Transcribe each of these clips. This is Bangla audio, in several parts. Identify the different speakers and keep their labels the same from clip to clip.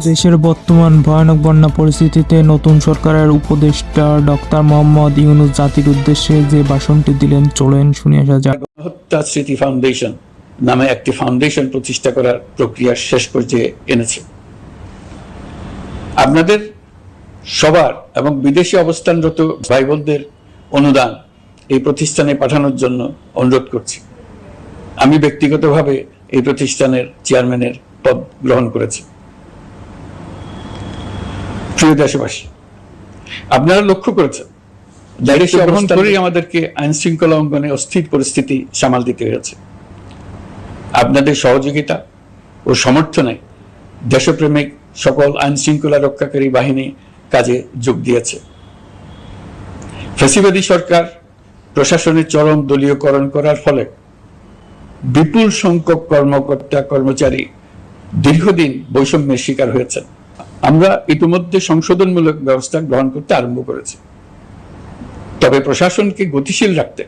Speaker 1: দেশের বর্তমান ভয়ানক বন্যা পরিস্থিতিতে নতুন সরকারের উপদেষ্টা ডক্টর মোহাম্মদ ইউনূস জাতির উদ্দেশ্যে যে ভাষণটি দিলেন, চলেন শুনে আসা যাক।
Speaker 2: গণহত্যা স্মৃতি ফাউন্ডেশন নামে একটি ফাউন্ডেশন প্রতিষ্ঠা করার প্রক্রিয়া শেষ পর্যায়ে এনেছে। আপনাদের সবার এবং বিদেশে অবস্থানরত ভাই বোনদের অনুদান এই প্রতিষ্ঠানে পাঠানোর জন্য অনুরোধ করছি। আমি ব্যক্তিগতভাবে এই প্রতিষ্ঠানের চেয়ারম্যানের পদ গ্রহণ করেছি। প্রিয় দেশবাসী, আপনারা লক্ষ্য করেছেন দায়িত্ব গ্রহণ করেই আমাদেরকে আইন শৃঙ্খলা অঙ্গনে অস্থির পরিস্থিতি সামাল দিতে হয়েছে। আপনাদের সহযোগিতা ও সমর্থনে দেশপ্রেমিক সকল আইন শৃঙ্খলা রক্ষাকারী বাহিনী কাজে যোগ দিয়েছে। ফ্যাসিবাদী সরকার প্রশাসনের চরম দলীয়করণ করার ফলে বিপুল সংখ্যক কর্মকর্তা কর্মচারী দীর্ঘদিন বৈষম্যের শিকার হয়েছেন। আমরা ইতিমধ্যে সংশোধনমূলক ব্যবস্থা গ্রহণ করতে আরম্ভ করেছি। তবে প্রশাসনকে গতিশীল রাখতে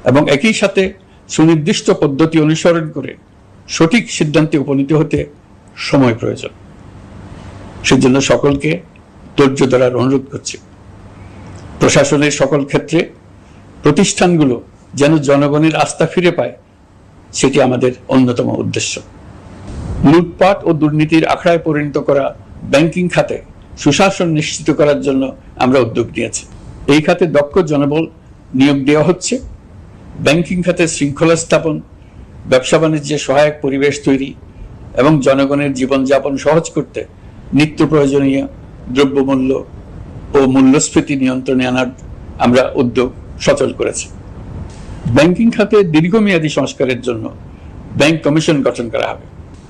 Speaker 2: এবং একই সাথে সুনির্দিষ্ট পদ্ধতি অনুসরণ করে সঠিক সিদ্ধান্তে উপনীত হতে সময় প্রয়োজন। সেজন্য সকলকে ধৈর্য ধরার অনুরোধ করছি। প্রশাসনের সকল ক্ষেত্রে প্রতিষ্ঠানগুলো যেন জনগণের আস্থা ফিরে পায়, সেটি আমাদের অন্যতম উদ্দেশ্য। লুটপাট ও দুর্নীতির আখড়ায় পরিণত করা ব্যাংকিং খাতে সুশাসন নিশ্চিত করার জন্য আমরা উদ্যোগ নিয়েছি। এই খাতে দক্ষ জনবল নিয়োগ দেওয়া হচ্ছে। ব্যাংকিং খাতে শৃঙ্খলা স্থাপন, ব্যবসা বাণিজ্যে সহায়ক পরিবেশ তৈরি এবং জনগণের জীবনযাপন সহজ করতে নিত্য প্রয়োজনীয় দ্রব্যমূল্য ও মূল্যস্ফীতি নিয়ন্ত্রণে আনার আমরা উদ্যোগ সচল করেছি। ব্যাংকিং খাতে দীর্ঘমেয়াদী সংস্কারের জন্য ব্যাংক কমিশন গঠন করা হবে।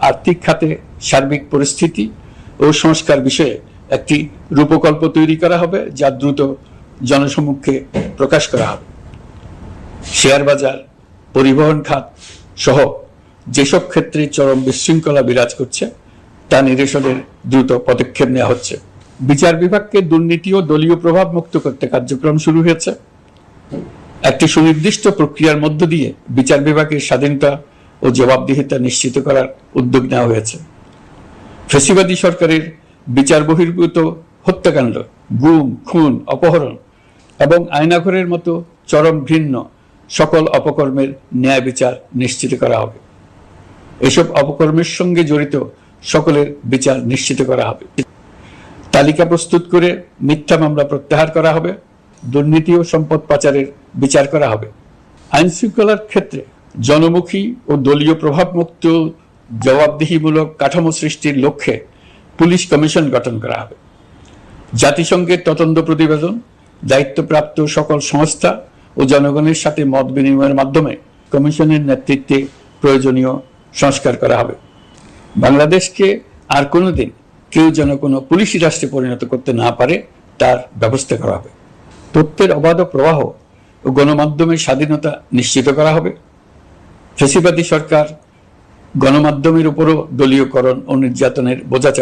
Speaker 2: আর্থিক খাতে সার্বিক পরিস্থিতি ও সংস্কার বিষয়ে একটি রূপকল্প তৈরি করা হবে, যা দ্রুত জনসমক্ষে প্রকাশ করা হবে। শেয়ার বাজার, পরিবহন খাত সহ যেসব ক্ষেত্রে চরম বিশৃঙ্খলা বিরাজ করছে তা নিরসনের দ্রুত পদক্ষেপ নেওয়া হচ্ছে। বিচার বিভাগকে দুর্নীতি ও দলীয় প্রভাব মুক্ত করতে কার্যক্রম শুরু হয়েছে। একটি সুনির্দিষ্ট প্রক্রিয়ার মধ্য দিয়ে বিচার বিভাগের স্বাধীনতা ও জবাবদিহিতা নিশ্চিত করার উদ্যোগ নেওয়া হয়েছে। ফ্যাসিবাদী সরকারের বিচার বহির্ভূত হত্যাকাণ্ড, গুম, খুন, অপহরণ এবং আয়নাঘরের মতো চরম ঘৃণ্য সকল অপকর্মের ন্যায় বিচার নিশ্চিত করা হবে। এসব অপকর্মের সঙ্গে জড়িত সকলের বিচার নিশ্চিত করা হবে। তালিকা প্রস্তুত করে মিথ্যা মামলা প্রত্যাহার করা হবে। দুর্নীতি ও সম্পদ পাচারের বিচার করা হবে। আইন শৃঙ্খলার ক্ষেত্রে জনমুখী ও দলীয় প্রভাবমুক্ত জবাবদিহিমূলক কাঠামো সৃষ্টির লক্ষ্যে পুলিশ কমিশন গঠন করা হবে। জাতিসংঘের তদন্ত প্রতিবেদন, দায়িত্বপ্রাপ্ত সকল সংস্থা ও জনগণের সাথে মত বিনিময়ের মাধ্যমে কমিশনের নেতৃত্বে প্রয়োজনীয় সংস্কার করা হবে। বাংলাদেশকে আর কোনোদিন কেউ যেন কোনো পুলিশি রাষ্ট্রে পরিণত করতে না পারে, তার ব্যবস্থা করা হবে। তথ্যের অবাধ প্রবাহ ও গণমাধ্যমের স্বাধীনতা নিশ্চিত করা হবে। ফ্যাসিবাদী সরকার গণমাধ্যমের উপরও দলীয়করণ ও নির্যাতনের বোঝা চাপ